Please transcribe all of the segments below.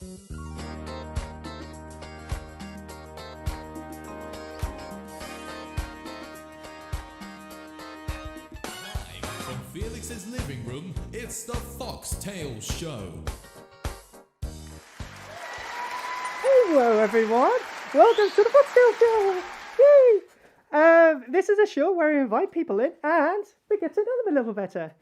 From Felix's living room, it's the Foxtail Show. Hello, everyone. Welcome to the Foxtail Show. Yay! This is a show where we invite people in and we get to know them a little better.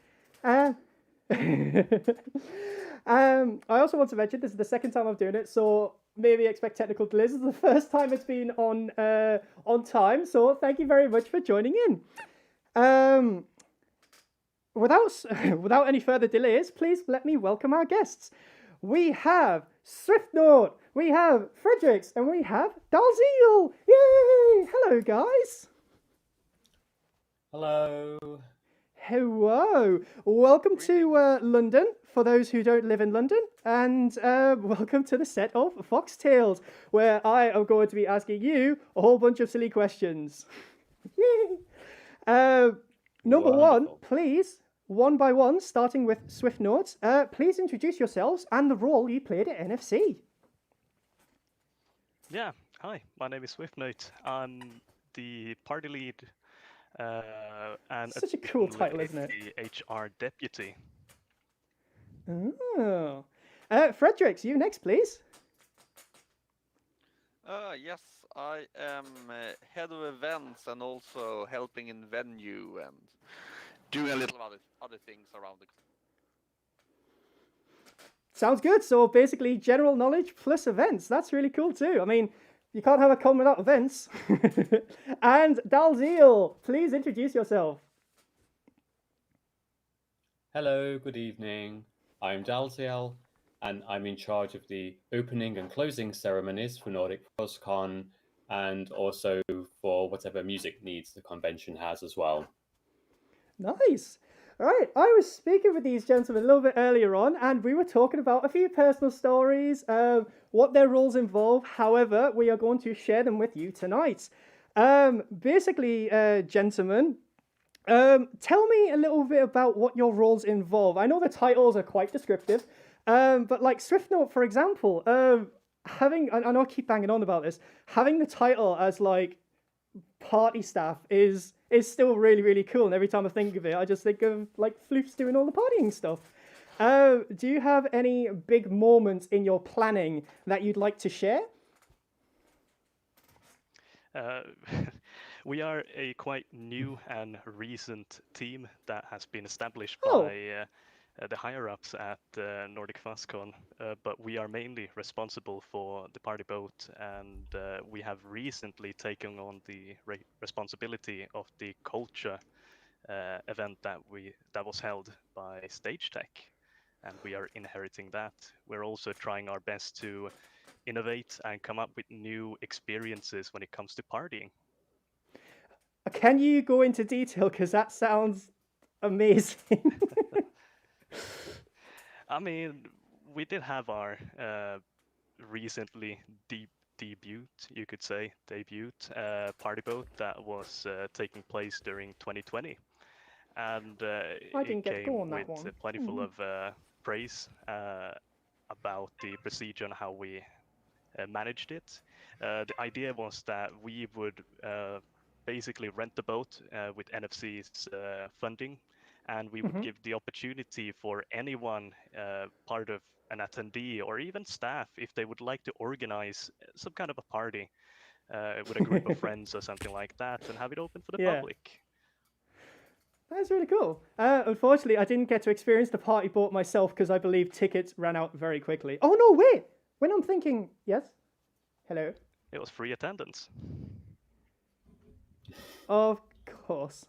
I also want to mention this is the second time I'm doing it, so maybe expect technical delays. This is the first time it's been on time, so thank you very much for joining in. Without any further delays, please let me welcome our guests. We have Swiftnote, we have Fredericks, and we have Dalziel. Yay! Hello, guys. Hello. Hello. Welcome to London, for those who don't live in London, and welcome to the set of Foxtails, where I am going to be asking you a whole bunch of silly questions. Yay! Number one, please, one by one, starting with Swiftnote, please introduce yourselves and the role you played at NFC. Yeah, hi, my name is Swiftnote. I'm the party lead and Such a cool title, isn't it? the HR deputy. Oh. Fredericks, you next, please. Yes, I am head of events and also helping in venue and doing a little other things around the. Sounds good. So basically, general knowledge plus events. That's really cool too. I mean, you can't have a con without events. And Dalziel, please introduce yourself. Hello, good evening. I'm Dalziel, and I'm in charge of the opening and closing ceremonies for Nordic ProsCon, and also for whatever music needs the convention has as well. Nice. All right, I was speaking with these gentlemen a little bit earlier on, and we were talking about a few personal stories, what their roles involve. However, we are going to share them with you tonight. Basically, gentlemen, tell me a little bit about what your roles involve. I know the titles are quite descriptive, but like Swiftnote, for example, having, I know I keep banging on about this, having the title as like party staff is still really, really cool. And every time I think of it, I just think of like floofs doing all the partying stuff. Do you have any big moments in your planning that you'd like to share? We are a quite new and recent team that has been established Oh. by the higher-ups at Nordic FastCon, but we are mainly responsible for the party boat, and we have recently taken on the responsibility of the culture event that was held by Stage Tech, and we are inheriting that. We're also trying our best to innovate and come up with new experiences when it comes to partying. Can you go into detail? Because that sounds amazing. I mean, we did have our recently debut party boat that was taking place during 2020, and I didn't it get to go came on that with one. plenty full of praise about the procedure and how we managed it. The idea was that we would basically rent the boat with NFC's funding, and we would give the opportunity for anyone part of an attendee or even staff, if they would like to organize some kind of a party with a group of friends or something like that, and have it open for the Yeah. public. That's really cool. Unfortunately, I didn't get to experience the party boat myself because I believe tickets ran out very quickly. Oh, no, wait. When I'm thinking, yes? Hello? It was free attendance. Of course.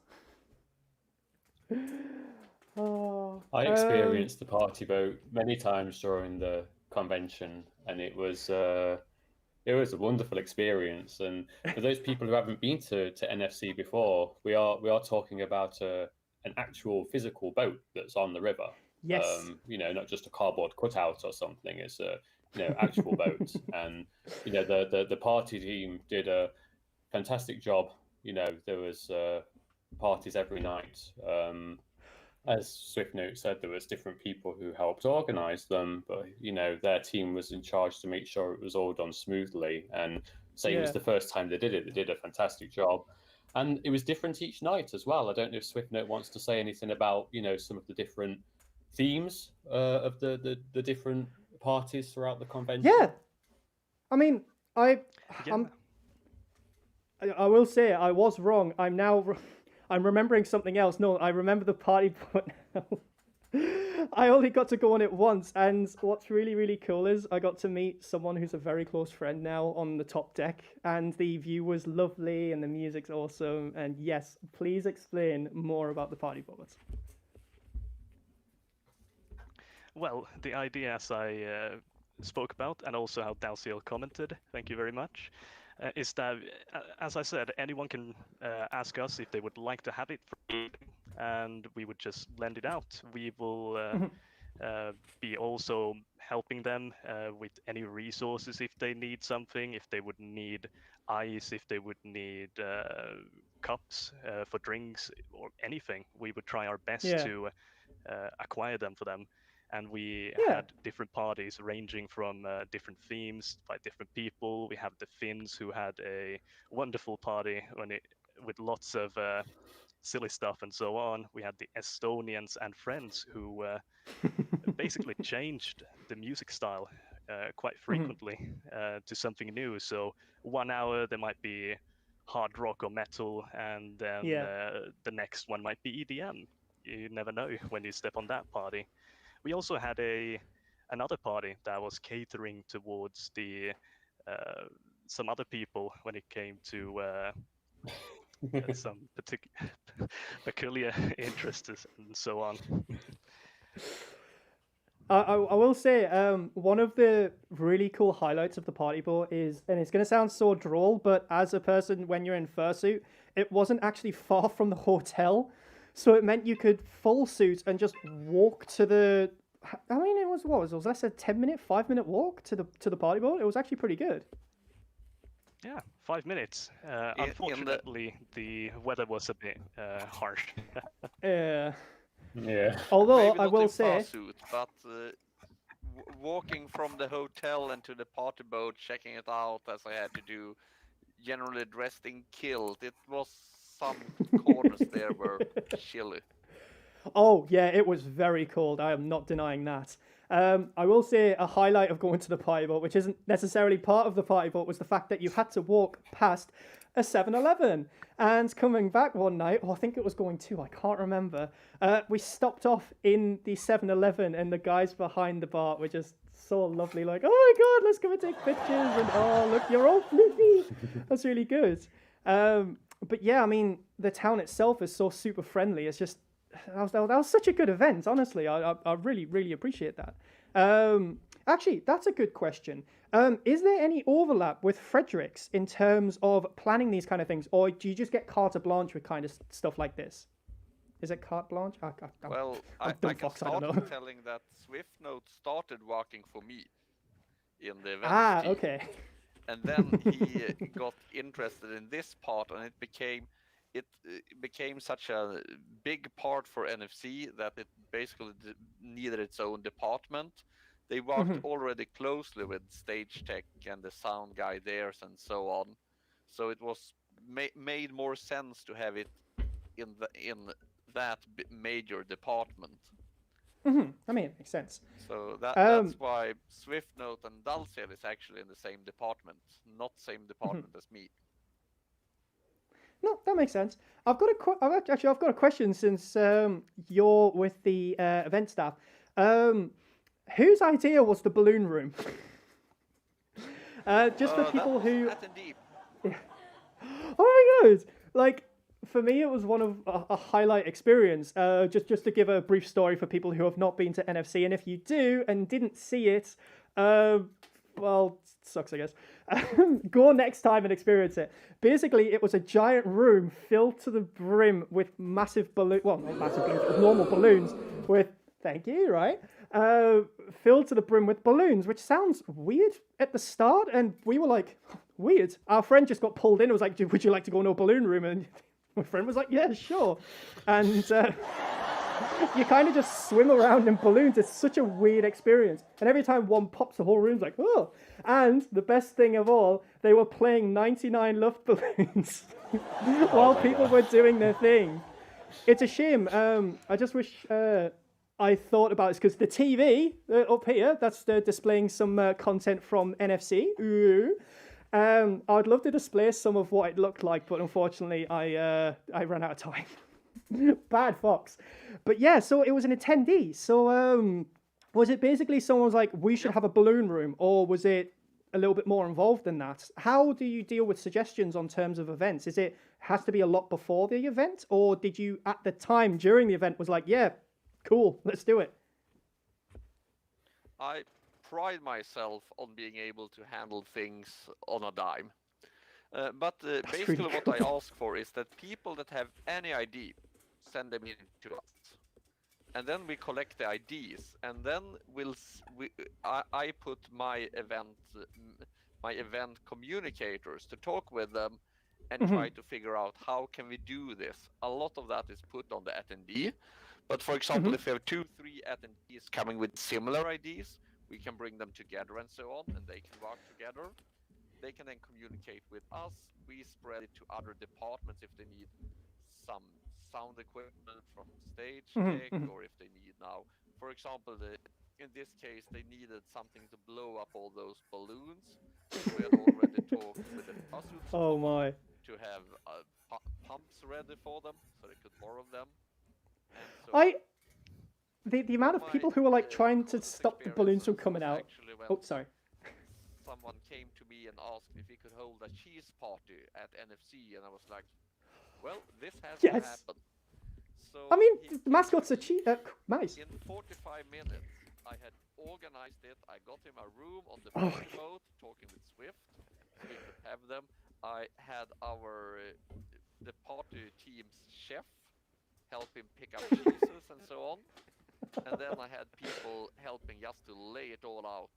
Oh, I experienced the party boat many times during the convention, and it was a wonderful experience. And for those people who haven't been to NFC before, we are talking about an actual physical boat that's on the river. Yes. Not just a cardboard cutout or something. It's a actual boat, and the party team did a fantastic job. There was parties every night. as SwiftNote said, there was different people who helped organize them, but their team was in charge to make sure it was all done smoothly. And same as the first time they did it, they did a fantastic job. And it was different each night as well. I don't know if SwiftNote wants to say anything about some of the different themes of the different parties throughout the convention. Yeah, I mean, I will say I was wrong. I'm remembering something else. No, I remember the party, but now. I only got to go on it once, and what's really, really cool is I got to meet someone who's a very close friend now on the top deck, and the view was lovely, and the music's awesome, and yes, please explain more about the party bullets. Well, the idea, as I spoke about, and also how Dalziel commented, thank you very much, is that, as I said, anyone can ask us if they would like to have it for free, and we would just lend it out. We will be also helping them with any resources if they need something, if they would need ice, if they would need cups for drinks or anything. We would try our best to acquire them for them. And we had different parties ranging from different themes by different people. We have the Finns, who had a wonderful party with lots of silly stuff and so on. We had the Estonians and friends who basically changed the music style quite frequently to something new. So 1 hour there might be hard rock or metal, and then the next one might be EDM. You never know when you step on that party. We also had another party that was catering towards the some other people when it came to some peculiar interests and so on. I will say one of the really cool highlights of the party boat is, and it's going to sound so droll, but as a person when you're in fursuit, it wasn't actually far from the hotel. So it meant you could full suit and just walk to the. I mean, it was less than 10-minute, 5-minute walk to the party boat. It was actually pretty good. Yeah, 5 minutes. Unfortunately, the weather was a bit harsh. Yeah. Yeah. Although Maybe I not will in say, fursuit, but walking from the hotel and to the party boat, checking it out as I had to do, generally dressed in kilt. It was some corners there were chilly. oh yeah, it was very cold. I am not denying that. I will say a highlight of going to the party boat, which isn't necessarily part of the party boat, was the fact that you had to walk past a 7-Eleven. And coming back one night, I think it was going to, I can't remember, we stopped off in the 7-Eleven, and the guys behind the bar were just so lovely, like, oh my god, let's go and take pictures, and oh look, you're all floofy. That's really good. But yeah, I mean, the town itself is so super friendly. It's just, that was such a good event, honestly. I really, really appreciate that. Actually, that's a good question. Is there any overlap with Fredericks in terms of planning these kind of things, or do you just get carte blanche with kind of stuff like this? Is it carte blanche? I can start telling that SwiftNote started working for me in the event team. Okay. And then he got interested in this part, and it became such a big part for NFC that it basically needed its own department. They worked already closely with stage tech and the sound guy there and so on. So it was made more sense to have it in that major department. I mean, it makes sense. So that's why SwiftNote and Dalziel is actually in the same department, not same department as me. No, that makes sense. I've got a question since you're with the event staff. Whose idea was the balloon room? Just for people who. Yeah. Oh my god! Like, for me, it was one of a highlight experience. Just to give a brief story for people who have not been to NFC, and if you do and didn't see it, well, sucks, I guess. Go next time and experience it. Basically, it was a giant room filled to the brim with massive balloons. Well, not massive balloons, but normal balloons with. Thank you, right? Filled to the brim with balloons, which sounds weird at the start, and we were like, weird. Our friend just got pulled in and was like, would you like to go into a balloon room? And my friend was like, yeah, sure. And You kind of just swim around in balloons. It's such a weird experience. And every time one pops, the whole room's like, oh. And the best thing of all, they were playing 99 Luft balloons while people were doing their thing. It's a shame. I just wish I thought about this because the TV up here, that's displaying some content from NFC. Ooh. I'd love to display some of what it looked like, but unfortunately, I ran out of time. Bad fox. But yeah, so it was an attendee. So was it basically someone was like, we should have a balloon room, or was it a little bit more involved than that? How do you deal with suggestions on terms of events? Is it has to be a lot before the event, or did you at the time during the event was like, yeah, cool, let's do it? I pride myself on being able to handle things on a dime. But basically really what I ask for is that people that have any ID, send them in to us. And then we collect the IDs, and then I put my event communicators to talk with them and try to figure out how can we do this. A lot of that is put on the attendee. But for example, if we have 2-3 attendees coming with similar IDs, we can bring them together and so on, and they can work together. They can then communicate with us. We spread it to other departments if they need some sound equipment from stage tech, or if they need now, for example, in this case, they needed something to blow up all those balloons. So we had already talked with the pursuit to have pumps ready for them, so they could borrow them. And so the amount of people who were like trying to stop the balloons from coming out. Oh, sorry. Someone came to me and asked if we could hold a cheese party at NFC, and I was like, well, this has to happen. So I mean, the mascots are nice. In 45 minutes, I had organized it. I got him a room on the boat, talking with Swift, so we could have them. I had the party team's chef help him pick up cheeses and so on. And then I had people helping just to lay it all out.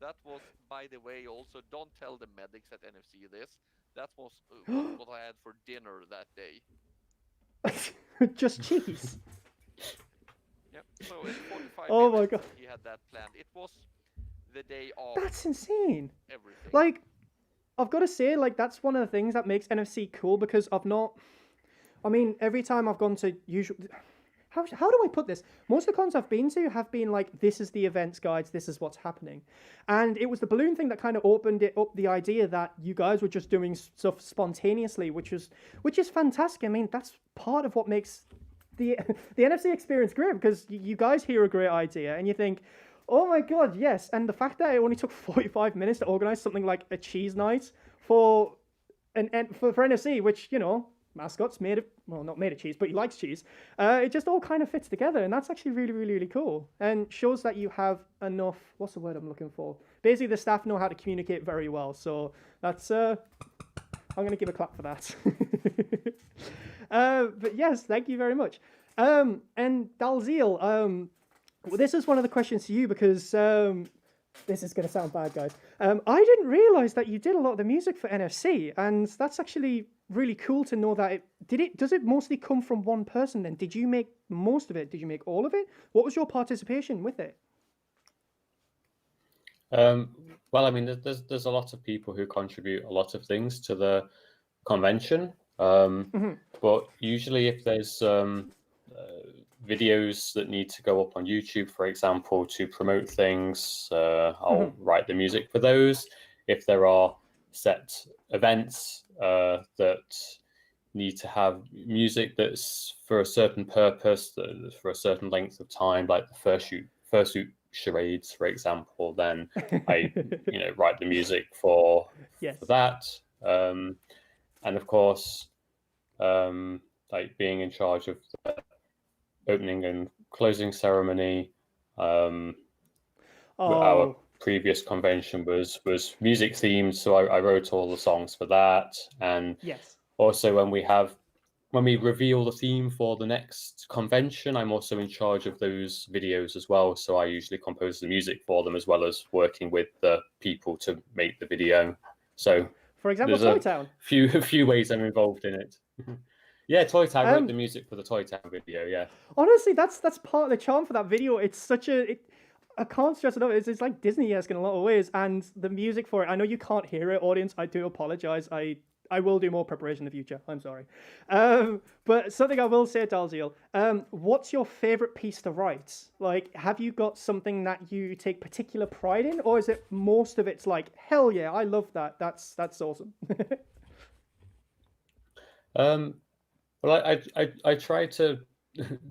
That was, by the way, also, don't tell the medics at NFC this. That was what I had for dinner that day. Just cheese? Yeah, so in 45 oh minutes, my god, he had that planned. It was the day of. That's insane. Everything. Like, I've got to say, like, that's one of the things that makes NFC cool, because I mean, every time I've gone to how do I put this? Most of the cons I've been to have been like, this is the events guides, this is what's happening. And it was the balloon thing that kind of opened it up, the idea that you guys were just doing stuff spontaneously, which is fantastic. I mean, that's part of what makes the NFC experience great, because you guys hear a great idea and you think, oh my god, yes. And the fact that it only took 45 minutes to organize something like a cheese night for NFC, which, you know, mascot's not made of cheese, but he likes cheese. It just all kind of fits together, and that's actually really, really, really cool, and shows that you have enough. What's the word I'm looking for? Basically, the staff know how to communicate very well. So that's. I'm going to give a clap for that. But yes, thank you very much. And Dalziel, this is one of the questions to you, because this is going to sound bad, guys. I didn't realize that you did a lot of the music for NFC, and that's actually really cool to know that does it mostly come from one person then? Did you make most of it? Did you make all of it? What was your participation with it? Well, I mean, there's a lot of people who contribute a lot of things to the convention. But usually if there's videos that need to go up on YouTube, for example, to promote things, I'll write the music for those. If there are set events that need to have music that's for a certain purpose, for a certain length of time, like the fursuit charades, for example, then I write the music for that. And of course, like being in charge of the opening and closing ceremony. Our previous convention was music themed, so I wrote all the songs for that. And also when we reveal the theme for the next convention, I'm also in charge of those videos as well. So I usually compose the music for them, as well as working with the people to make the video. So for example, there's a few ways I'm involved in it. Yeah, Toy Town wrote the music for the Toy Town video. Yeah. Honestly, that's part of the charm for that video. It's such a I can't stress it enough. It's like Disney-esque in a lot of ways, and the music for it. I know you can't hear it, audience. I do apologize. I will do more preparation in the future. I'm sorry. But something I will say, Dalziel, what's your favorite piece to write? Like, have you got something that you take particular pride in, or is it most of it's like, hell yeah, I love that. That's awesome. Well, I try to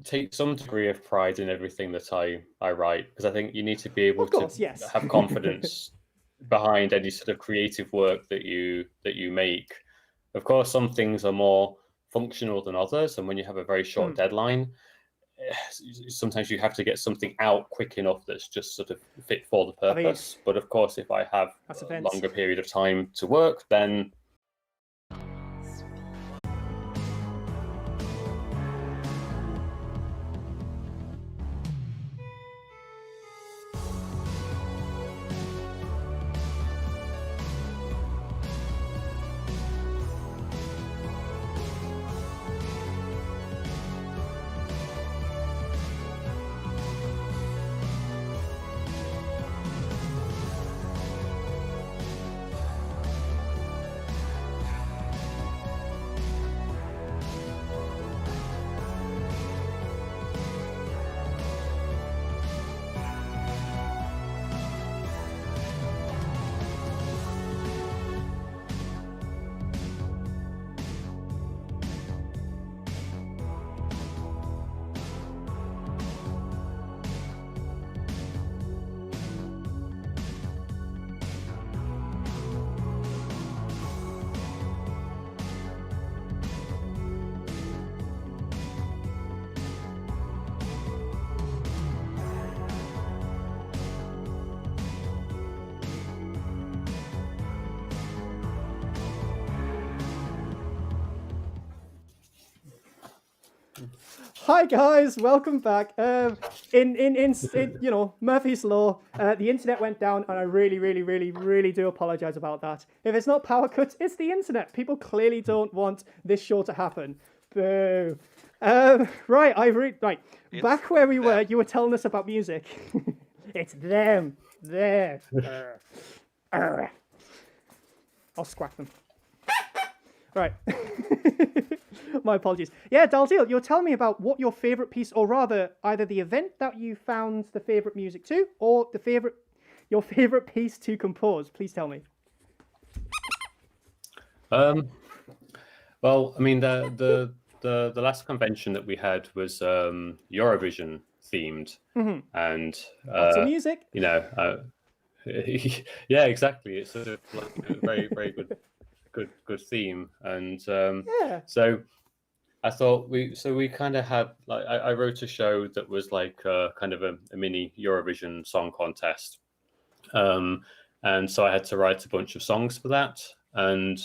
take some degree of pride in everything that I write, because I think you need to be able to have confidence behind any sort of creative work that you make. Of course, some things are more functional than others, and when you have a very short deadline, sometimes you have to get something out quick enough that's just sort of fit for the purpose. But of course, if I have a longer period of time to work, then Hi guys, welcome back. In you know, Murphy's Law, the internet went down, and I really do apologize about that. If it's not power cuts, it's the internet. People clearly don't want this show to happen. Boo. Right. Back where we were, you were telling us about music. It's them. There. I'll squack them. Right. My apologies. Yeah, Dalziel, you're telling me about what your favorite piece, or rather, either the event that you found the favorite music to, or your favorite piece to compose. Please tell me. Well, I mean, the last convention that we had was Eurovision themed, and lots of music. You know, yeah, exactly. It's sort of like a very good theme, and so I thought we kind of had, like, I wrote a show that was like kind of a mini Eurovision song contest, and so I had to write a bunch of songs for that, and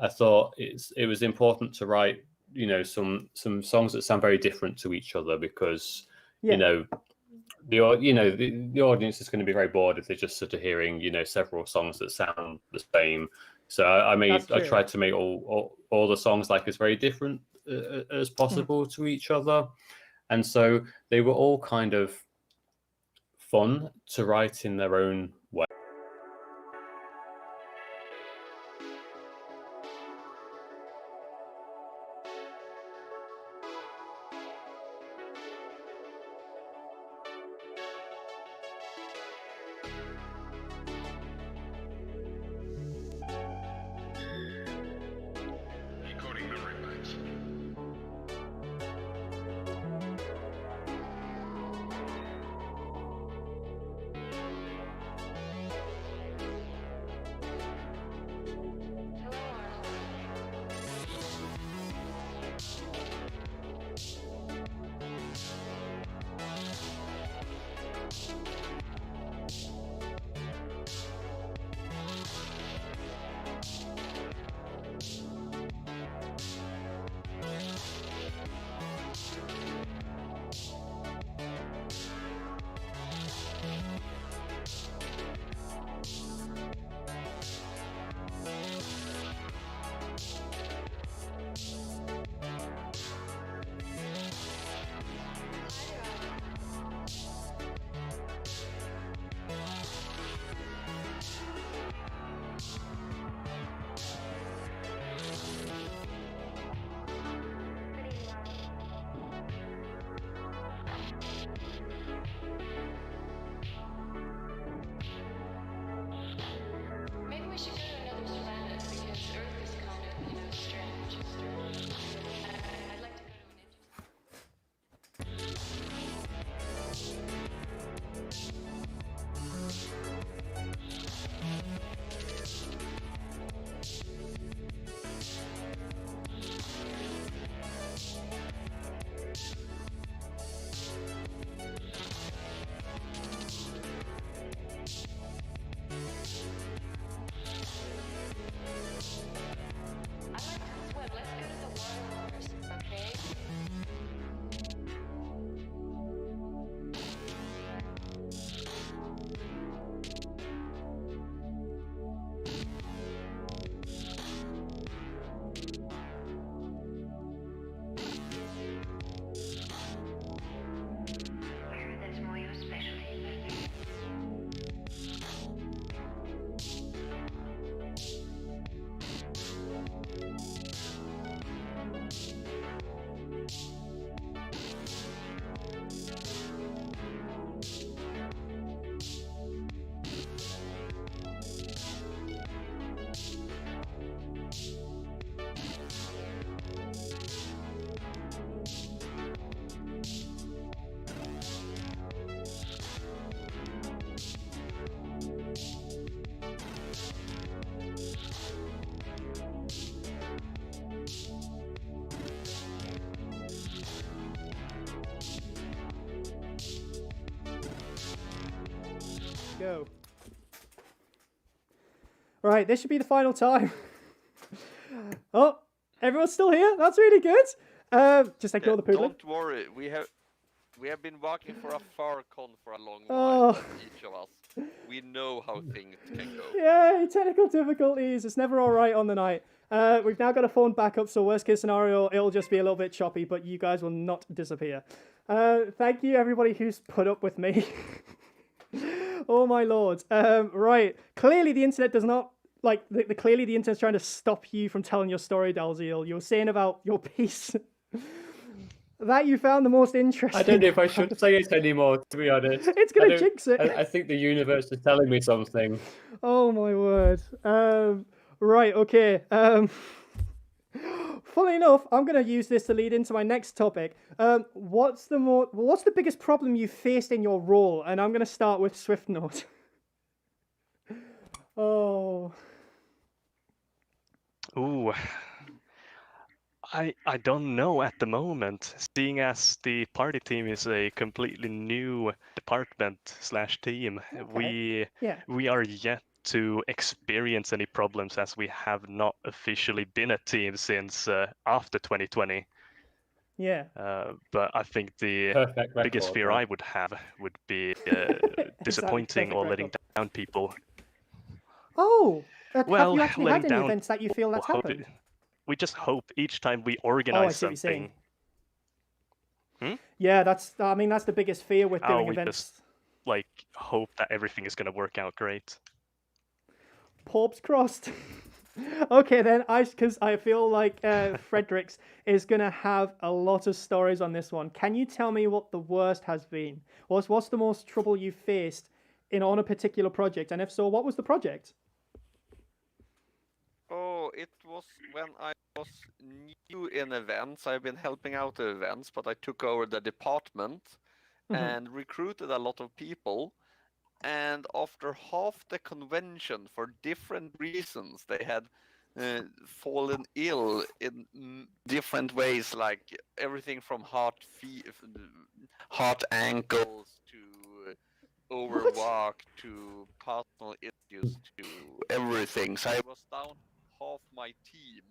I thought it was important to write, you know, some songs that sound very different to each other, because you know, the audience is going to be very bored if they're just sort of hearing, you know, several songs that sound the same. So I tried to make all the songs like as very different as possible to each other, and so they were all kind of fun to write in their own way. go. Right, this should be the final time. Oh, everyone's still here. That's really good. Just ignore the poodling. Don't worry, we have been working for a FarCon for a long Oh. while, each of us. We know how things can go. Yay, technical difficulties. It's never all right on the night. We've now got a phone backup, so worst case scenario, it'll just be a little bit choppy, but you guys will not disappear. Thank you, everybody who's put up with me. Oh, my lord. Right. Clearly, the internet does not... Like, clearly the internet's trying to stop you from telling your story, Dalziel. You were saying about your piece... that you found the most interesting. I don't know if I should say it anymore, to be honest. It's going to jinx it. I think the universe is telling me something. Oh my word. Right, okay. Funnily enough, I'm going to use this to lead into my next topic. What's the biggest problem you faced in your role? And I'm going to start with SwiftNote. Oh. Ooh. I don't know at the moment, seeing as the party team is a completely new department/team. Okay. We are yet to experience any problems as we have not officially been a team since after 2020. Yeah. But I think the Perfect record, biggest fear right? I would have would be disappointing perfect or letting record. down people. Oh, Well, have you actually letting had any down events that you feel that's hope happened? we just hope each time we Oh, I organize see what you're saying. something. Yeah, that's the biggest fear with doing we events. just hope that everything is going to work out great. Popes crossed. Okay, then, because I feel like Fredericks is going to have a lot of stories on this one. Can you tell me what the worst has been? What's the most trouble you faced on a particular project? And if so, what was the project? Oh, it was when I was new in events. I've been helping out the events, but I took over the department and recruited a lot of people. And after half the convention, for different reasons, they had fallen ill in different ways, like everything from heart ankles to overwork to personal issues to everything. So I was down half my team.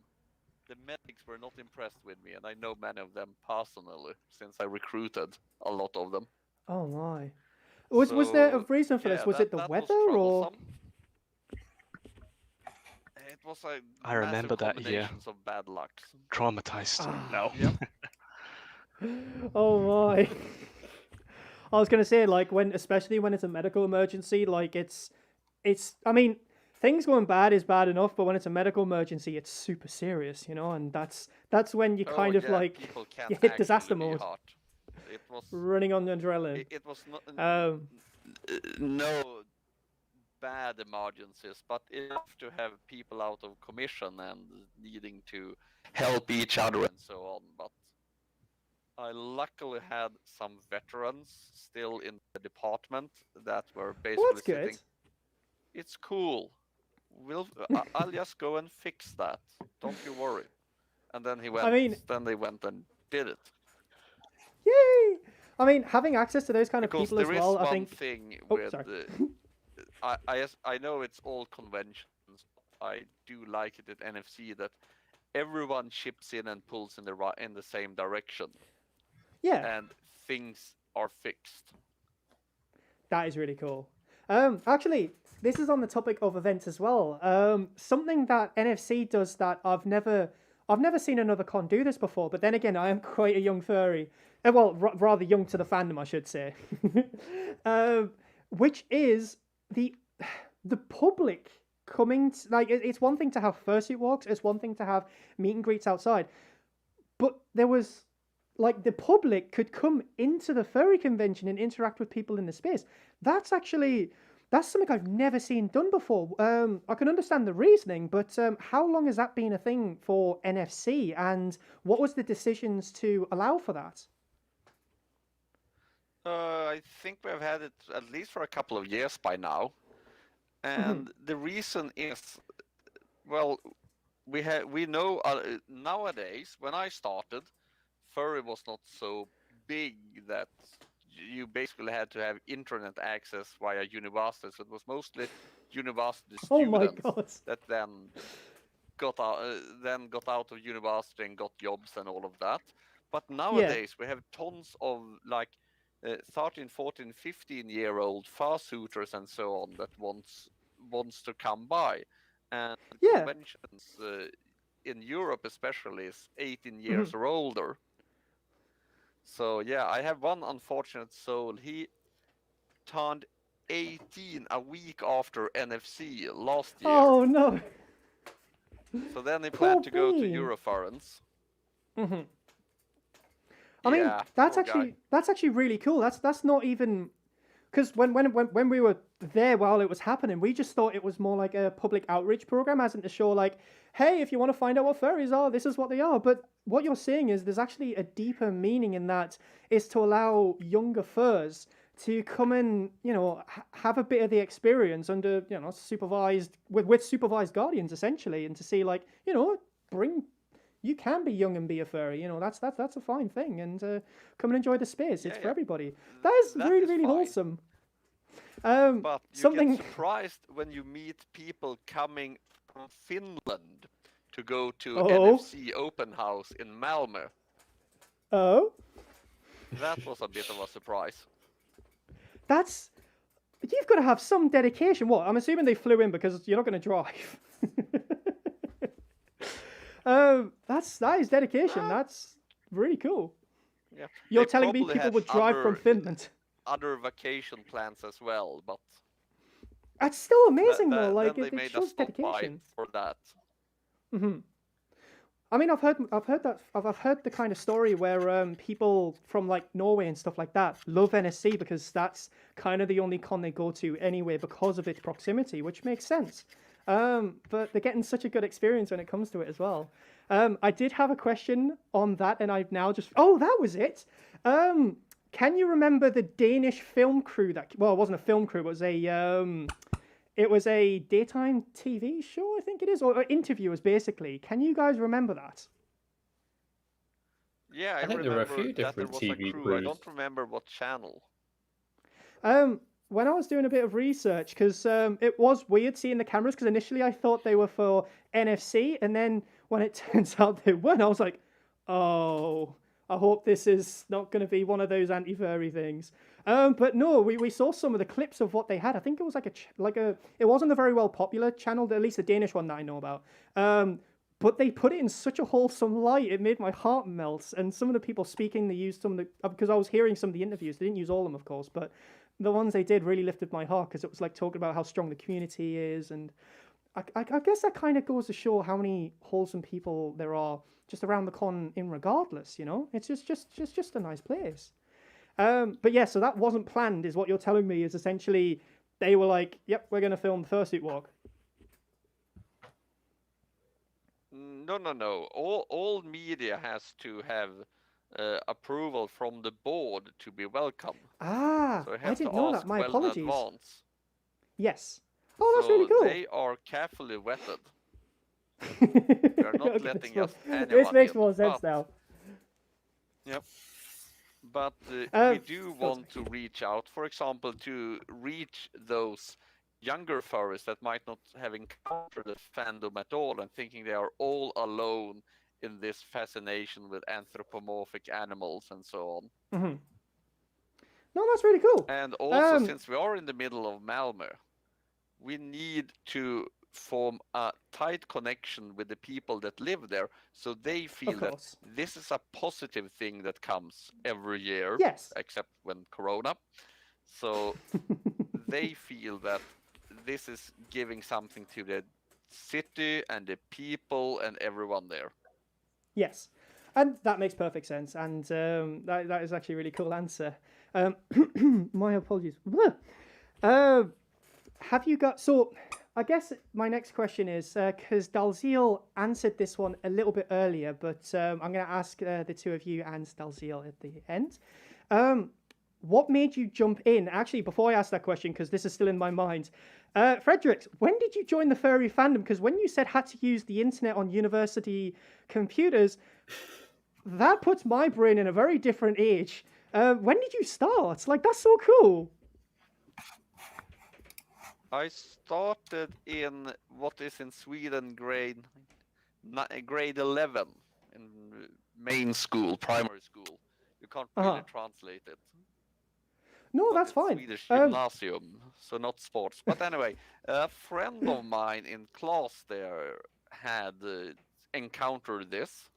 The medics were not impressed with me, and I know many of them personally since I recruited a lot of them. Oh my. Was there a reason for this? Was it the weather or? It was a I remember that year. combinations of bad luck. Traumatized. No. Oh my. I was gonna say, like, especially when it's a medical emergency, like it's I mean, things going bad is bad enough, but when it's a medical emergency, it's super serious, you know, and that's when you kind of like you hit disaster mode. It was running on adrenaline. It was not no bad emergencies, but enough to have people out of commission and needing to help each other and so on. But I luckily had some veterans still in the department that were basically that's good. sitting. It's cool. I'll just go and fix that. Don't you worry. And then then they went and did it. Yay! I mean, having access to those kind of Because people as well, I think. There is one thing with. I know it's all conventions. I do like it at NFC that everyone chips in and pulls in the same direction. Yeah. And things are fixed. That is really cool. Actually, this is on the topic of events as well. Something that NFC does that I've never seen another con do this before. But then again, I am quite a young furry. Well, rather young to the fandom, I should say. Which is the public coming. It's one thing to have fursuit walks. It's one thing to have meet and greets outside. But there was. The public could come into the furry convention and interact with people in the space. That's something I've never seen done before. I can understand the reasoning, but how long has that been a thing for NFC, and what was the decisions to allow for that? I think we've had it at least for a couple of years by now, and the reason is, well, we know nowadays when I started. Furry was not so big that you basically had to have internet access via university. So it was mostly university Oh my students God. that got out of university and got jobs and all of that. But nowadays we have tons of like 13, 14, 15-year-old fursuiters and so on that wants to come by, and Yeah. conventions in Europe especially is 18 years or older. So yeah, I have one unfortunate soul. He turned 18 a week after NFC last year. Oh no. So then he Poor planned to go to bean. Eurofurence. I mean, Yeah, that's poor guy. actually really cool. That's not even because when we were there while it was happening, we just thought it was more like a public outreach program, as in to show like, hey, if you want to find out what furries are, this is what they are. But what you're saying is there's actually a deeper meaning in that, is to allow younger furs to come and have a bit of the experience under supervised with supervised guardians essentially, and to see like you can be young and be a furry. That's a fine thing, and come and enjoy the space. It's for everybody. That is really fine. wholesome. But you something. get surprised when you meet people coming from Finland to go to NFC Open House in Malmö. Oh, That was a bit of a surprise. You've got to have some dedication. What? I'm assuming they flew in because you're not going to drive. That is dedication. That's really cool. Yeah. You're They telling me probably people had would drive from Finland. Other vacation plans as well, but That's still amazing though. then Like they it made shows us stop by dedication. for that. I mean, I've heard the kind of story where people from like Norway and stuff like that love NSC because that's kind of the only con they go to anyway because of its proximity, which makes sense. But they're getting such a good experience when it comes to it as well. I did have a question on that, and I've now just that was it. Can you remember the Danish film crew that? Well, it wasn't a film crew. It was a daytime TV show, I think it is, or interviewers basically. Can you guys remember that? Yeah, I think there were a remember few that there different was a TV crew. I crews. don't remember what channel. When I was doing a bit of research, because it was weird seeing the cameras, because initially I thought they were for NFC, and then when it turns out they weren't, I was like, oh, I hope this is not going to be one of those anti-furry things. But no, we saw some of the clips of what they had. I think it was it wasn't a very well popular channel, at least the Danish one that I know about. But they put it in such a wholesome light, it made my heart melt. And some of the people speaking, they used some of the, because I was hearing some of the interviews, they didn't use all of them, of course, but the ones they did really lifted my heart, because it was like talking about how strong the community is. And I guess that kind of goes to show how many wholesome people there are just around the con in regardless, It's just a nice place. But yeah, so that wasn't planned, is what you're telling me, is essentially they were like, yep, we're going to film the fursuit walk. No. All media has to have approval from the board to be welcome. I So it has didn't to know ask that. My well apologies. in advance. Yes. Oh, that's really cool. They are carefully vetted. They're not Okay, letting this anyone makes in, more sense but- now. Yep. But we do want to reach out, for example, to reach those younger furries that might not have encountered the fandom at all and thinking they are all alone in this fascination with anthropomorphic animals and so on. No, that's really cool. And also, since we are in the middle of Malmö, we need to form a tight connection with the people that live there, so they feel that course. this is a positive thing that comes every year, Yes. except when Corona. So they feel that this is giving something to the city and the people and everyone there. Yes. And that makes perfect sense. And that is actually a really cool answer. My apologies. Have you got... So, I guess my next question is, because Dalziel answered this one a little bit earlier, but I'm going to ask the two of you and Dalziel at the end. What made you jump in? Actually, before I ask that question, because this is still in my mind, Fredericks, when did you join the furry fandom? Because when you said had to use the internet on university computers, that puts my brain in a very different age. When did you start? Like, that's so cool. I started in what is in Sweden grade 11 in main school, primary school. You can't really translate it. No, But that's it's fine. Swedish gymnasium, so not sports. But anyway, a friend of mine in class there had encountered this.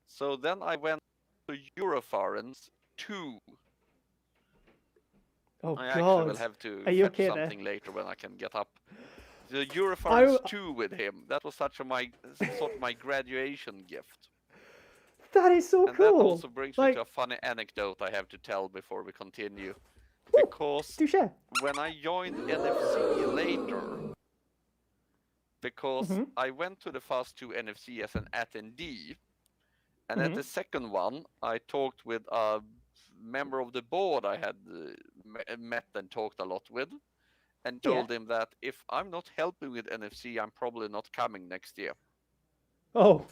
So then I went to Eurofarens 2. Oh I actually will God. have to Are you fetch okay there? something later when I can get up. The Eurofarens I- 2 with him. That was sort of my graduation gift. That is so And cool. that also brings me like, to a funny anecdote I have to tell before we continue. Ooh, Because do share. when I joined NFC later, because I went to the first 2 NFC as an attendee, and at the second one, I talked with a member of the board I had met and talked a lot with, and told him that if I'm not helping with NFC, I'm probably not coming next year. Oh.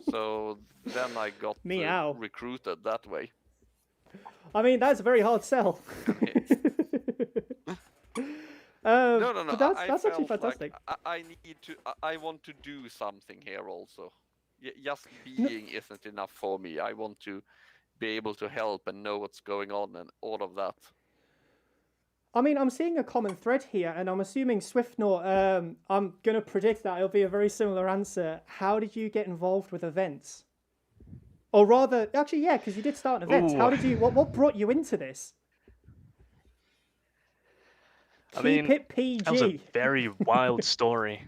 So then I got Meow. recruited that way. I mean, that's a very hard sell. No. But that's actually fantastic. Like I need to. I want to do something here also. Just being isn't enough for me. I want to be able to help and know what's going on and all of that. I mean, I'm seeing a common thread here, and I'm assuming SwiftNote, I'm going to predict that it'll be a very similar answer. How did you get involved with events? Or rather, actually, yeah, because you did start an event. How did you, what brought you into this? Keep it PG. That was a very wild story.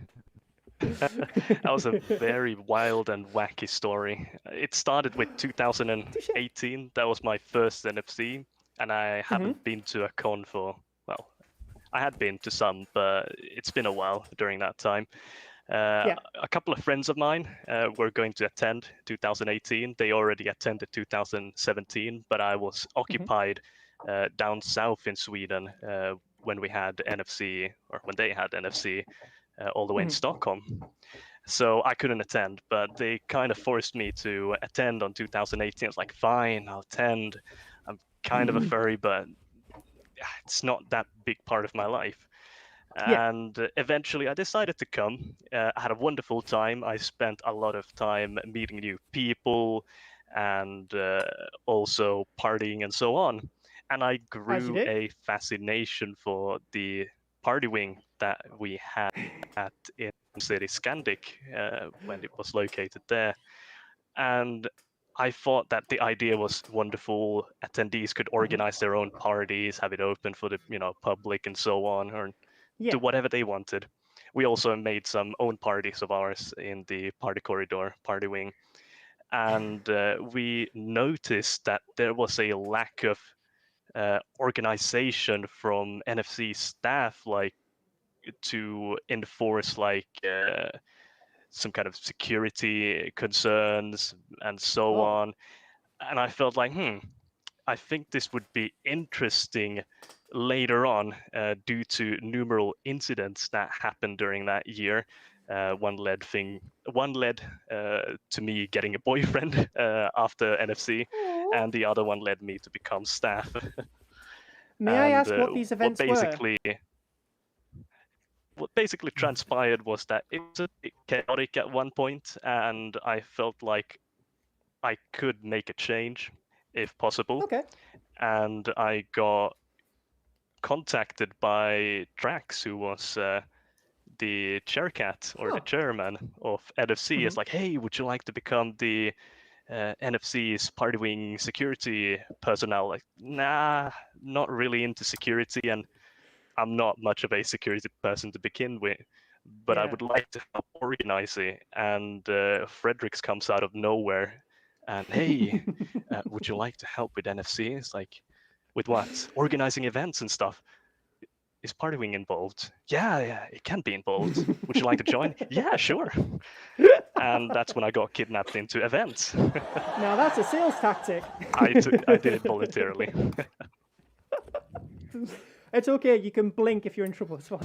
That was a very wild and wacky story. It started with 2018. That was my first NFC, and I haven't been to a con for, well, I had been to some, but it's been a while during that time. A couple of friends of mine were going to attend 2018. They already attended 2017, but I was occupied down south in Sweden when we had NFC, or when they had NFC, all the way in Stockholm. So I couldn't attend, but they kind of forced me to attend on 2018. I was like, fine, I'll attend. I'm kind of a furry, but it's not that big part of my life. And eventually I decided to come. I had a wonderful time. I spent a lot of time meeting new people and also partying and so on. And I grew a fascination for the party wing that we had in City Scandic when it was located there. And I thought that the idea was wonderful. Attendees could organize their own parties, have it open for the public and so on, or do whatever they wanted. We also made some own parties of ours in the party corridor, party wing. And we noticed that there was a lack of organization from NFC staff, like to enforce some kind of security concerns and so on. And I felt like, I think this would be interesting later on due to numerous incidents that happened during that year. One led to me getting a boyfriend after NFC, and the other one led me to become staff. May I ask what these events were? What basically transpired was that it was a bit chaotic at one point, and I felt like I could make a change if possible. Okay. And I got contacted by Drax, who was the chaircat or the chairman of NFC. It's like, hey, would you like to become the NFC's party wing security personnel? Like, nah, not really into security, and I'm not much of a security person to begin with, but I would like to help organize it. And Fredericks comes out of nowhere and, hey, would you like to help with NFC? It's like, with what? Organizing events and stuff. Is Party Wing involved? Yeah, it can be involved. Would you like to join? Yeah, sure. And that's when I got kidnapped into events. Now that's a sales tactic. I did it voluntarily. It's okay, you can blink if you're in trouble, it's fine.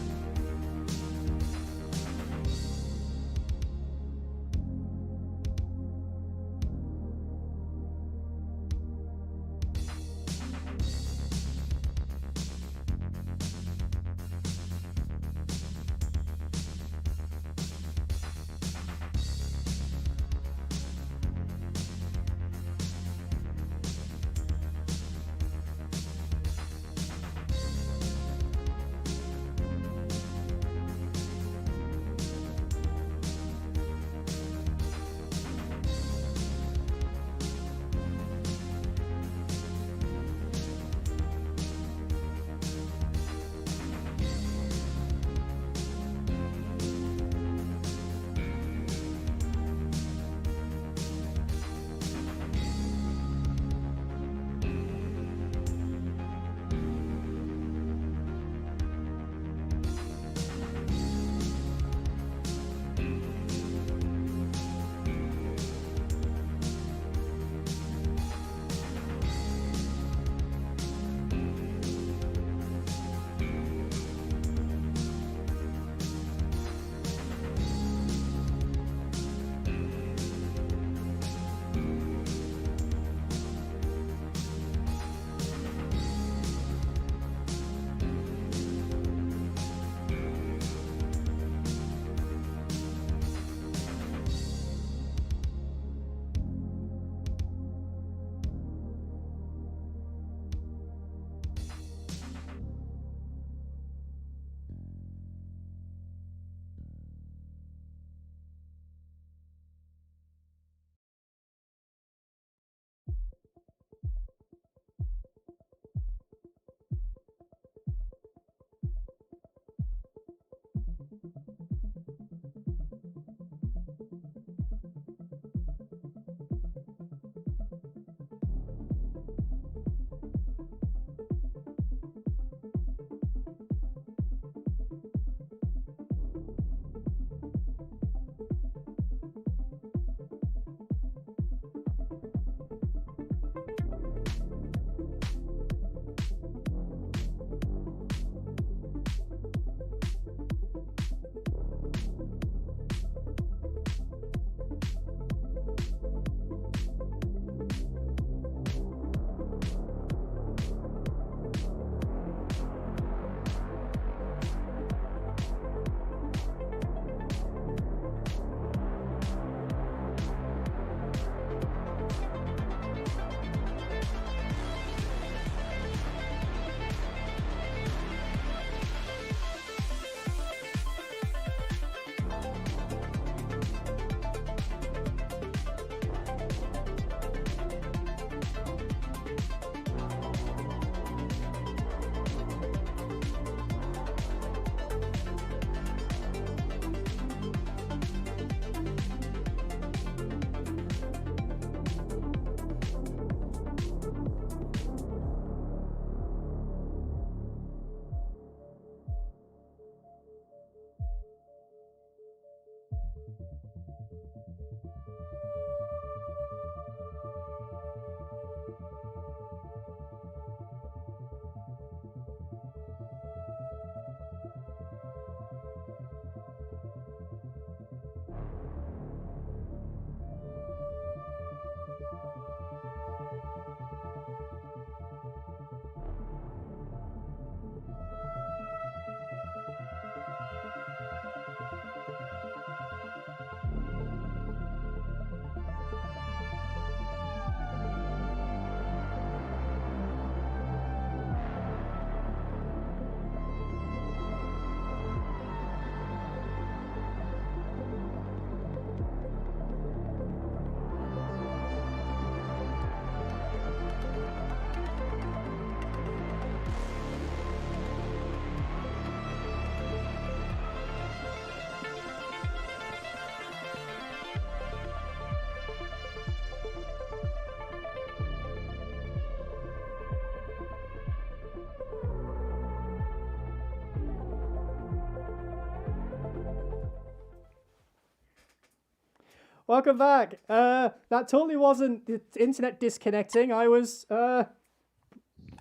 Welcome back. That totally wasn't the internet disconnecting. I was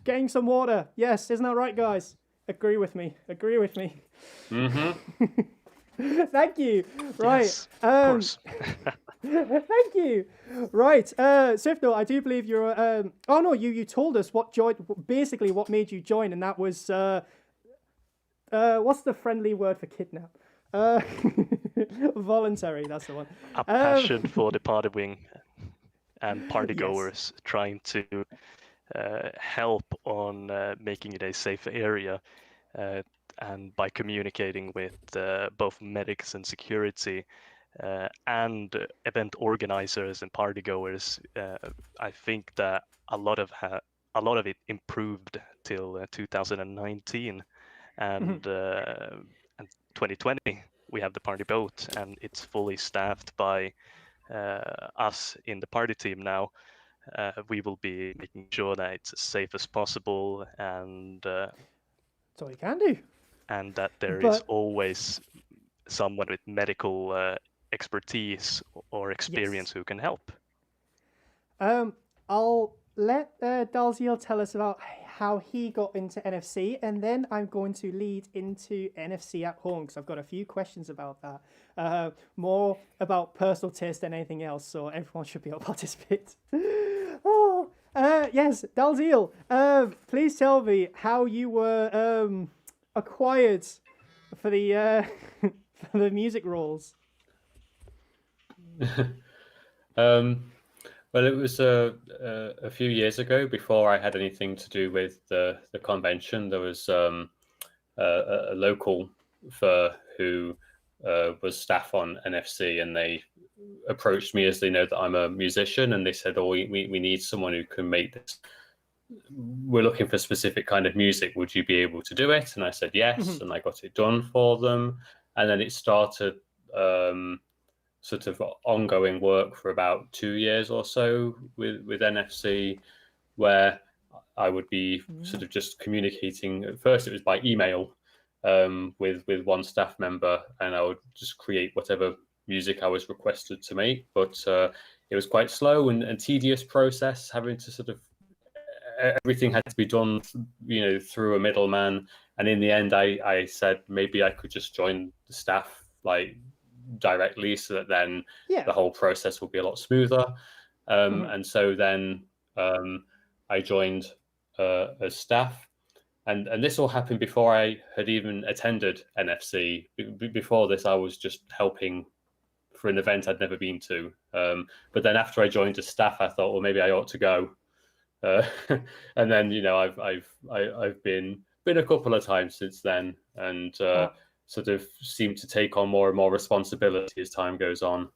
getting some water. Yes, isn't that right, guys? Agree with me. Agree with me. Mm-hmm. Thank you. Right. Yes, of course. Thank you. Right. Swifto, I do believe you're. Oh no, you told us basically what made you join, and that was what's the friendly word for kidnap? Voluntary. That's the one. A passion for the party wing and party Yes. goers, trying to help on making it a safe area, and by communicating with both medics and security and event organizers and party goers. I think that a lot of it improved till 2019, and 2020 we have the party boat, and it's fully staffed by us in the party team now. We will be making sure that it's as safe as possible, and That's all you can do. that there is But- always someone with medical expertise or experience who can help. I'll let Dalziel tell us about how he got into NFC, and then I'm going to lead into NFC at home because I've got a few questions about that. More about personal taste than anything else, so everyone should be able to participate. Oh, yes, Dalziel, please tell me how you were acquired for the for the music roles. Well, it was a few years ago, before I had anything to do with the convention. There was a local fur who was staff on NFC, and they approached me as they know that I'm a musician, and they said, "Oh, we need someone who can make this. We're looking for specific kind of music. Would you be able to do it?" And I said yes, and I got it done for them. And then it started sort of ongoing work for about 2 years or so with NFC, where I would be sort of just communicating. At first, it was by email with one staff member, and I would just create whatever music I was requested to make. But it was quite slow and tedious process, having to sort of everything had to be done, through a middleman. And in the end, I said maybe I could just join the staff directly, so that then the whole process will be a lot smoother. And so then I joined as staff, and this all happened before I had even attended NFC. Before this, I was just helping for an event I'd never been to. But then after I joined as staff, I thought, well, maybe I ought to go. And then I've been a couple of times since then, and sort of seem to take on more and more responsibility as time goes on.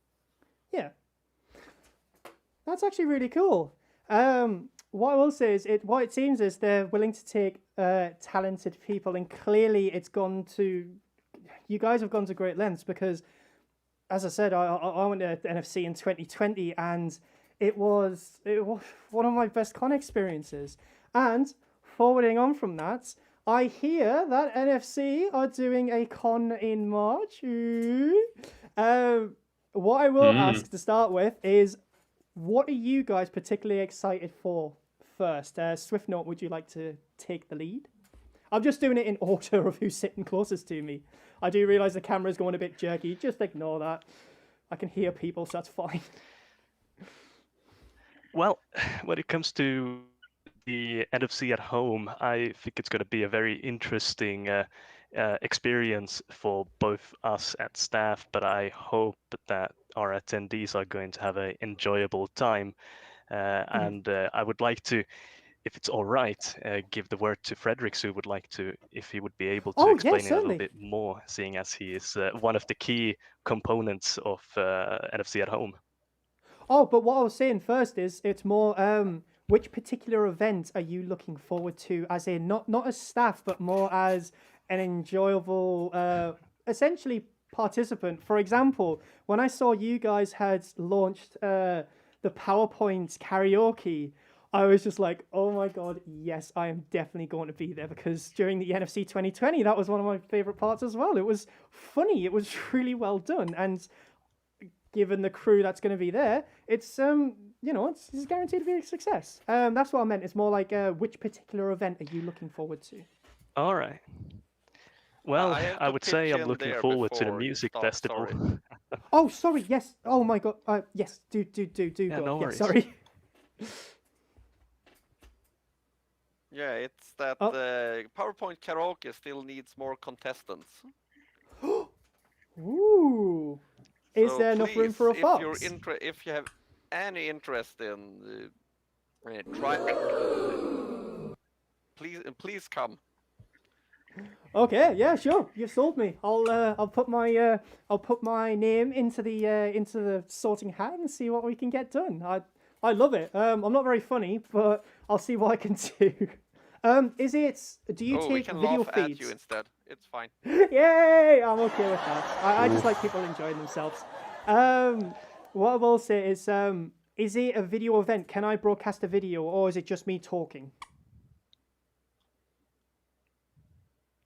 Yeah, that's actually really cool. What I will say is, what it seems is they're willing to take talented people, and clearly you guys have gone to great lengths, because, as I said, I went to NFC in 2020, and it was one of my best con experiences. And forwarding on from that, I hear that NFC are doing a con in March. What I will ask to start with is, what are you guys particularly excited for first? Swiftnote, would you like to take the lead? I'm just doing it in order of who's sitting closest to me. I do realise the camera's going a bit jerky. Just ignore that. I can hear people, so that's fine. Well, when it comes to the NFC at home, I think it's going to be a very interesting experience for both us at staff, but I hope that our attendees are going to have an enjoyable time. And I would like to, if it's all right, give the word to Fredericks, who would like to, if he would be able to explain it a little bit more, seeing as he is one of the key components of NFC at home. Oh, but what I was saying first is, it's more, which particular event are you looking forward to, as in not as staff, but more as an enjoyable, essentially participant? For example, when I saw you guys had launched the PowerPoint karaoke, I was just like, oh my God, yes, I am definitely going to be there, because during the NFC 2020, that was one of my favorite parts as well. It was funny. It was really well done. And given the crew that's going to be there, it's it's guaranteed to be a success. That's what I meant. It's more like which particular event are you looking forward to? All right. Well, have I to would say pitch I'm in looking there forward to the before you music start, festival. sorry. Oh, sorry. Yes. Oh my God. Yes. Do Yeah, go. no Yeah, worries. sorry. Yeah, it's that Oh. PowerPoint karaoke still needs more contestants. Ooh. Is So there enough room please, for a if fox? if you have any interest in trying, please come. Okay, yeah, sure. You've sold me. I'll put my name into the sorting hat and see what we can get done. I love it. I'm not very funny, but I'll see what I can do. Do you Oh, we take can video laugh at you feeds? instead. It's fine. Yay! I'm okay with that. I just like people enjoying themselves. What I will say is it a video event? Can I broadcast a video, or is it just me talking?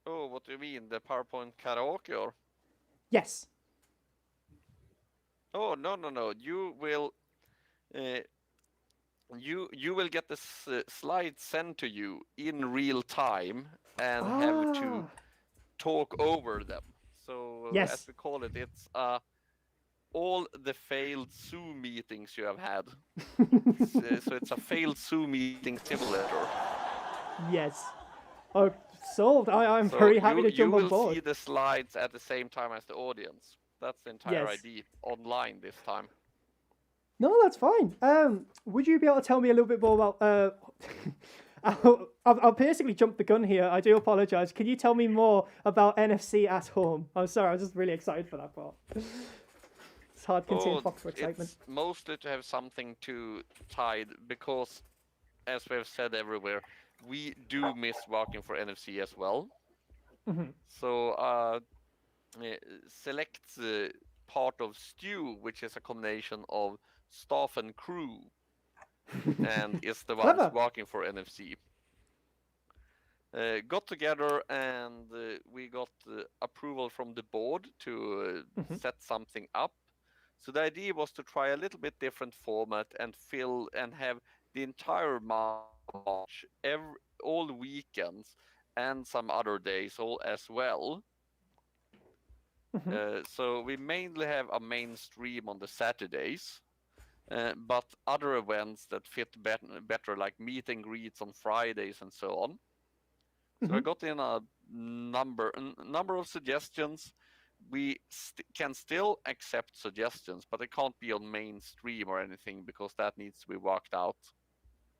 Oh, what do you mean? The PowerPoint karaoke or? Yes. Oh, no. You will you will get the slides sent to you in real time and have to talk over them. So Yes. as we call it, it's all the failed Zoom meetings you have had. So it's a failed Zoom meeting simulator. Yes. Oh, sold. I'm So very happy to jump on You board. will see the slides at the same time as the audience. That's the entire Yes. idea online this time. No, that's fine. Would you be able to tell me a little bit more about? I'll basically jump the gun here. I do apologize. Can you tell me more about NFC at Home? I'm sorry. I was just really excited for that part. It's hard to contain Fox for excitement. It's mostly to have something to tied because, as we have said everywhere, we do miss working for NFC as well. Mm-hmm. So select part of stew, which is a combination of staff and crew, and is the ones Clever. working for NFC. Got together and we got approval from the board to set something up. So the idea was to try a little bit different format and fill and have the entire March, all weekends and some other days all as well. So we mainly have a main stream on the Saturdays, but other events that fit better, like meet and greets on Fridays and so on. So I got in a number of suggestions. We can still accept suggestions, but it can't be on mainstream or anything because that needs to be worked out.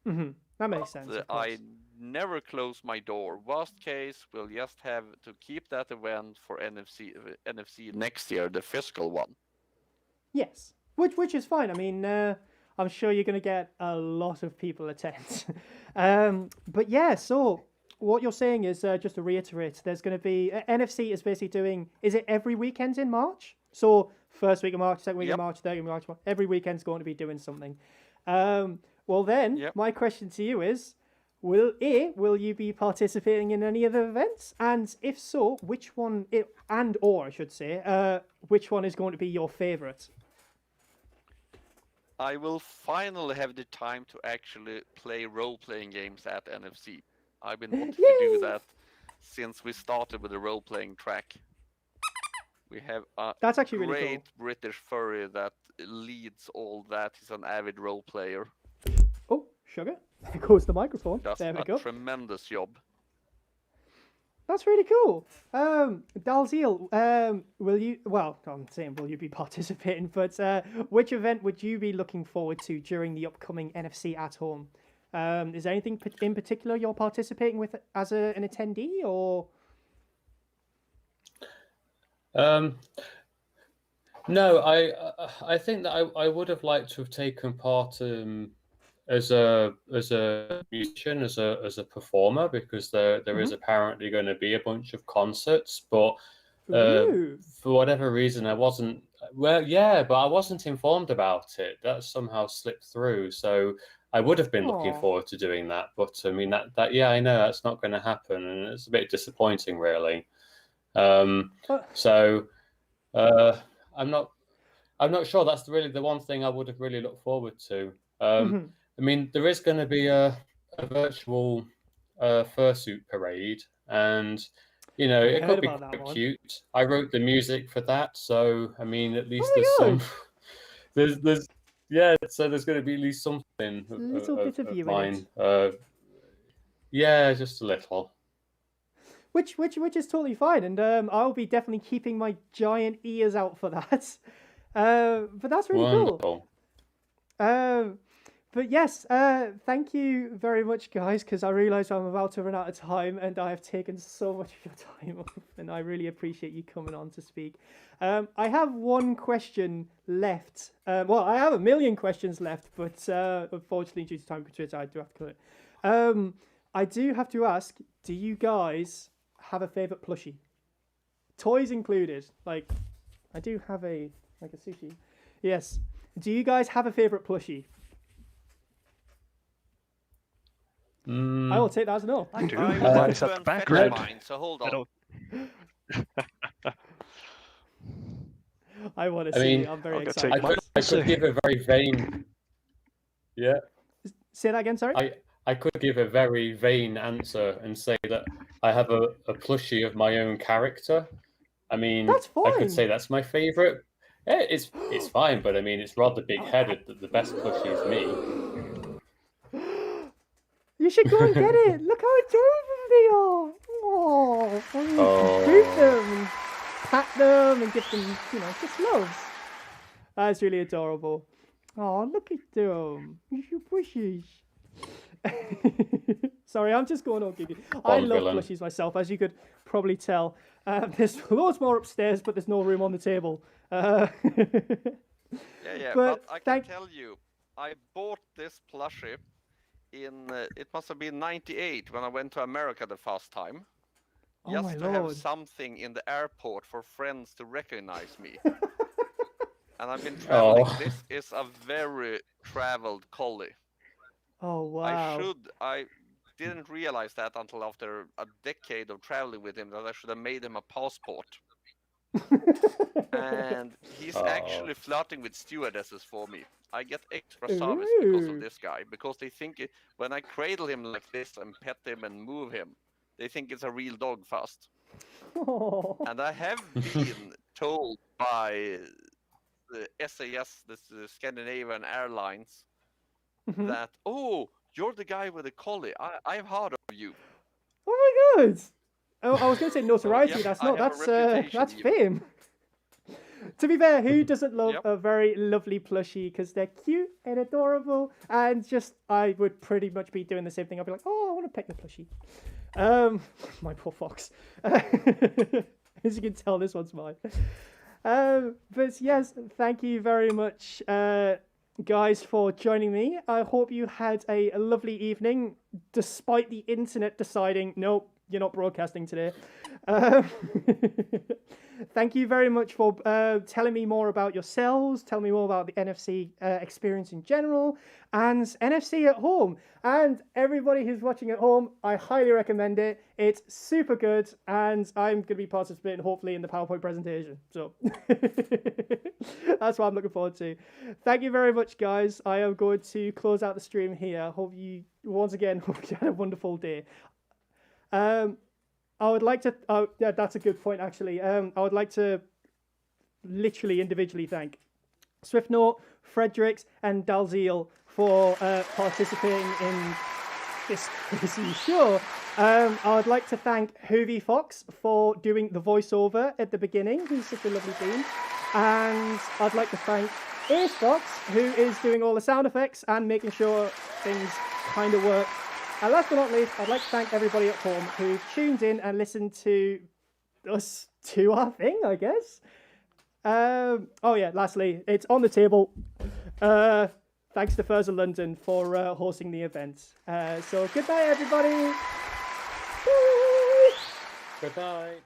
That makes sense. I never close my door. Worst case, we'll just have to keep that event for NFC next year, the fiscal one. Yes, which is fine. I mean, I'm sure you're going to get a lot of people attend. But yeah, so what you're saying is, just to reiterate, there's going to be NFC is basically doing. Is it every weekend in March? So first week of March, second week of March, third week of March. Every weekend's going to be doing something. Well then, my question to you is, will you be participating in any of the events? And if so, which one, I should say, which one is going to be your favorite? I will finally have the time to actually play role-playing games at NFC. I've been wanting to do that since we started with the role-playing track. We have a That's actually great really cool. British furry that leads all that. He's an avid role player. Oh, sugar. There goes the microphone. Does there we a go. tremendous job. That's really cool. Dalziel, will you? Well, I'm saying will you be participating? But which event would you be looking forward to during the upcoming NFC at Home? Is there anything in particular you're participating with as an attendee, or? No, I think that I would have liked to have taken part as a musician, as a performer, because there is apparently going to be a bunch of concerts, but for whatever reason I wasn't. Well, yeah, but I wasn't informed about it. That somehow slipped through. So I would have been looking forward to doing that, but I mean that yeah, I know that's not going to happen, and it's a bit disappointing, really. So I'm not. I'm not sure. That's really the one thing I would have really looked forward to. Mhm. I mean, there is going to be a virtual fursuit parade, and you know, I it heard could be about that quite one. cute. I wrote the music for that, so I mean, at least Oh there's my some. god! There's yeah. So there's going to be at least something A little bit of you in it. mine. Yeah, just a little. Which is totally fine, and I'll be definitely keeping my giant ears out for that. But that's really cool. Wonderful. But yes, thank you very much, guys, because I realise I'm about to run out of time, and I have taken so much of your time up, and I really appreciate you coming on to speak. I have one question left. Well, I have a million questions left, but unfortunately, due to time constraints, I do have to cut it. I do have to ask: do you guys have a favorite plushie? Toys included. Like, I do have a sushi. Yes. Do you guys have a favorite plushie? I will take that as a no. I do. I Mine want is at to the unfetch background. mine, so hold I on. don't. I want to I see mean, it. I'm very I'll go excited. take I mine. could give a very vain. Yeah. Say that again, sorry? I could give a very vain answer and say that I have a plushie of my own character. I mean, That's I fine. could say that's my favorite. Yeah, it's fine, but I mean, it's rather big-headed that the best plushie is me. You should go and get it. Look how adorable they are. Oh, Oh. group them and pat them and give them, just loves. That's really adorable. Oh, look at them. You should pushies. Sorry, I'm just going on giggly. I Bond love villain. plushies myself, as you could probably tell. There's loads more upstairs, but there's no room on the table. Yeah, But but I can thank- tell you, I bought this plushie in, it must have been 98 when I went to America the first time. Oh Just my to have lord. something in the airport for friends to recognize me. And I've been traveling. Oh. This is a very traveled collie. Oh wow. I didn't realize that until after a decade of traveling with him, that I should have made him a passport. And he's Oh. actually flirting with stewardesses for me. I get extra service because Ooh. of this guy, because they think when I cradle him like this and pet him and move him, they think it's a real dog first. Oh. And I have been told by the SAS, the Scandinavian Airlines, Mhm. that, oh, you're the guy with the collie. I've heard of you. Oh my god! Oh, I was going to say notoriety. Yep, that's I not. have a That's reputation, you- fame. To be fair, who doesn't love Yep. a very lovely plushie? Because they're cute and adorable, and just I would pretty much be doing the same thing. I'd be like, oh, I want to pet your plushie. My poor fox. As you can tell, this one's mine. But yes, thank you very much, guys, for joining me. I hope you had a lovely evening, despite the internet deciding, nope, you're not broadcasting today. Thank you very much for telling me more about yourselves, telling me more about the NFC experience in general, and NFC at home. And everybody who's watching at home, I highly recommend it. It's super good, and I'm going to be participating hopefully in the PowerPoint presentation. So that's what I'm looking forward to. Thank you very much, guys. I am going to close out the stream here. Hope you, once again, hope you had a wonderful day. I would like to, yeah, that's a good point actually. I would like to literally individually thank Swiftnote, Fredericks, and Dalziel for participating in this crazy show. I would like to thank Hoovy Fox for doing the voiceover at the beginning. He's such a lovely bean. And I'd like to thank Ace Fox, who is doing all the sound effects and making sure things kind of work. And last but not least, I'd like to thank everybody at home who tuned in and listened to us do our thing, I guess. Oh yeah, lastly, it's on the table. Thanks to Furza London for hosting the event. So good night, everybody. Bye. Good night.